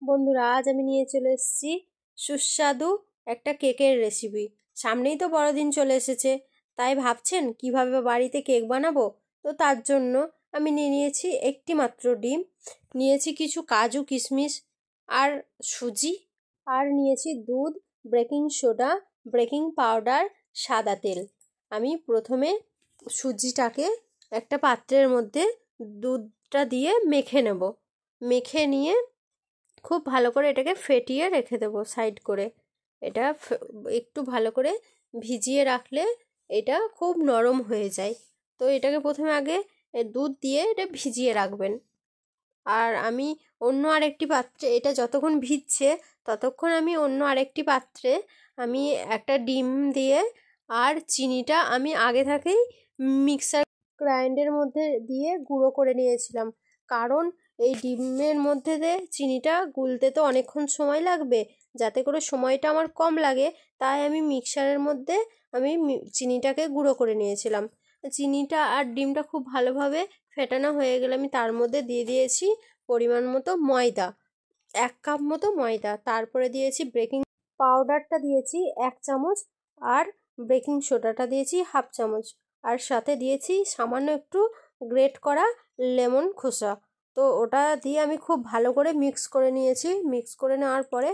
বন্ধুরা, আজ আমি নিয়ে চলে এসেছি সুস্বাদু একটা কেকের রেসিপি। সামনেই তো বড়দিন চলে এসেছে, তাই ভাবছেন কিভাবে বাড়িতে কেক বানাবো। তো তার জন্য আমি নিয়ে নিয়েছি একটি মাত্র ডিম, নিয়েছি কিছু কাজু কিশমিশ আর সুজি, আর নিয়েছি দুধ, বেকিং সোডা, বেকিং পাউডার, সাদা তেল। আমি প্রথমে সুজিটাকে একটা পাত্রের মধ্যে দুধটা দিয়ে মেখে নেব। মেখে নিয়ে খুব ভালো করে এটাকে ফেটিয়ে রেখে দেবো সাইড করে। এটা একটু ভালো করে ভিজিয়ে রাখলে এটা খুব নরম হয়ে যায়। তো এটাকে প্রথমে আগে দুধ দিয়ে এটা ভিজিয়ে রাখবেন। আর আমি অন্য আরেকটি পাত্রে, এটা যতক্ষণ ভিজছে ততক্ষণ আমি অন্য আরেকটি পাত্রে আমি একটা ডিম দিয়ে আর চিনিটা আমি আগে থেকেই মিক্সার গ্রাইন্ডের মধ্যে দিয়ে গুঁড়ো করে নিয়েছিলাম। কারণ এই ডিমের মধ্যে দিয়ে চিনিটা গুলতে তো অনেকক্ষণ সময় লাগবে, যাতে করে সময়টা আমার কম লাগে, তাই আমি মিক্সারের মধ্যে আমি চিনিটাকে গুঁড়ো করে নিয়েছিলাম। চিনিটা আর ডিমটা খুব ভালোভাবে ফেটানো হয়ে গেলে আমি তার মধ্যে দিয়ে দিয়েছি পরিমাণ মতো ময়দা, 1 কাপ মতো ময়দা। তারপরে দিয়েছি বেকিং পাউডারটা দিয়েছি 1 চামচ, আর বেকিং সোডাটা দিয়েছি 1/2 চামচ, আর সাথে দিয়েছি সামান্য একটু গ্রেট করা লেমন খোসা। তো ওটা দিয়ে আমি খুব ভালো করে মিক্স করে নিয়েছি। মিক্স করে নেওয়ার পরে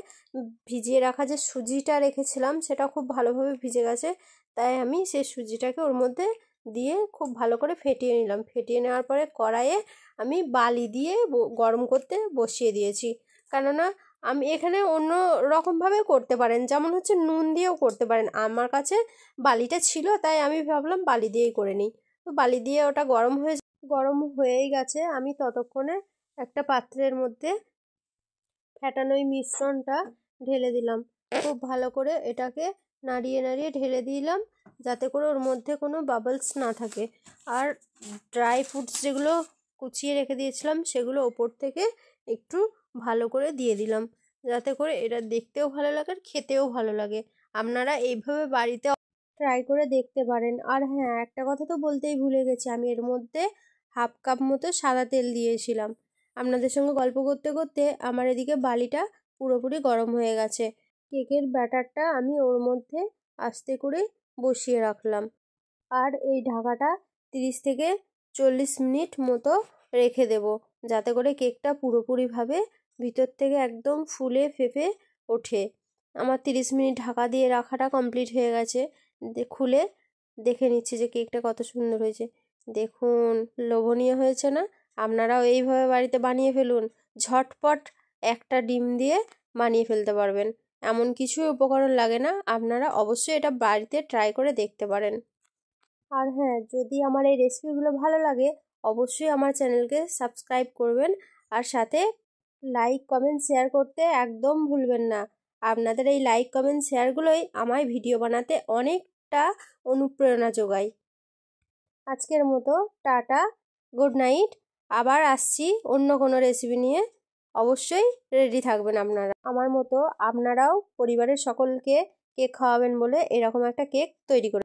ভিজিয়ে রাখা যে সুজিটা রেখেছিলাম সেটা খুব ভালোভাবে ভিজে গেছে, তাই আমি সেই সুজিটাকে ওর মধ্যে দিয়ে খুব ভালো করে ফেটিয়ে নিলাম। ফেটিয়ে নেওয়ার পরে কড়াইয়ে আমি বালি দিয়ে গরম করতে বসিয়ে দিয়েছি। কেননা আমি এখানে অন্য রকমভাবে করতে পারেন, যেমন হচ্ছে নুন দিয়েও করতে পারেন। আমার কাছে বালিটা ছিল তাই আমি ভাবলাম বালি দিয়েই করে নিই। তো বালি দিয়ে ওটা গরম হয়েই গেছে। আমি ততক্ষণে একটা পাত্রের মধ্যে ফেটানো এই মিশ্রণটা ঢেলে দিলাম। খুব ভালো করে এটাকে নাড়িয়ে নাড়িয়ে ঢেলে দিলাম, যাতে করে ওর মধ্যে কোনো বাবলস না থাকে। আর ড্রাই ফ্রুটস যেগুলো কুচিয়ে রেখে দিয়েছিলাম সেগুলো ওপর থেকে একটু ভালো করে দিয়ে দিলাম, যাতে করে এটা দেখতেও ভালো লাগে আর খেতেও ভালো লাগে। আপনারা এইভাবে বাড়িতে ট্রাই করে দেখতে পারেন। আর হ্যাঁ, একটা কথা তো বলতেই ভুলে গেছি, আমি এর মধ্যে 1/2 কাপ মতো সাদা তেল দিয়েছিলাম। আপনাদের সঙ্গে গল্প করতে করতে আমার এদিকে বালিটা পুরোপুরি গরম হয়ে গেছে। কেকের ব্যাটারটা আমি ওর মধ্যে আস্তে করে বসিয়ে রাখলাম, আর এই ঢাকাটা 30 থেকে 40 মিনিট মতো রেখে দেব, যাতে করে কেকটা পুরোপুরিভাবে ভিতর থেকে একদম ফুলে ফেঁপে ওঠে। আমার 30 মিনিট ঢাকা দিয়ে রাখাটা কমপ্লিট হয়ে গেছে। খুলে দেখে নিচ্ছি যে কেকটা কত সুন্দর হয়েছে। দেখুন, লোভনীয় হয়েছে না? আপনারাও এইভাবে বাড়িতে বানিয়ে ফেলুন। ঝটপট একটা ডিম দিয়ে বানিয়ে ফেলতে পারবেন, এমন কিছুই উপকরণ লাগে না। আপনারা অবশ্যই এটা বাড়িতে ট্রাই করে দেখতে পারেন। আর হ্যাঁ, যদি আমার এই রেসিপিগুলো ভালো লাগে অবশ্যই আমার চ্যানেলকে সাবস্ক্রাইব করবেন, আর সাথে লাইক কমেন্ট শেয়ার করতে একদম ভুলবেন না। আপনাদের এই লাইক কমেন্ট শেয়ারগুলোই আমায় ভিডিও বানাতে অনেকটা অনুপ্রেরণা যোগায়। আজকের মতো টাটা, গুড নাইট। আবার আসছি অন্য কোনো রেসিপি নিয়ে। অবশ্যই রেডি থাকবেন আপনারা। আমার মতো আপনারাও পরিবারের সকলকে কেক খাওয়াবেন বলে এরকম একটা কেক তৈরি করে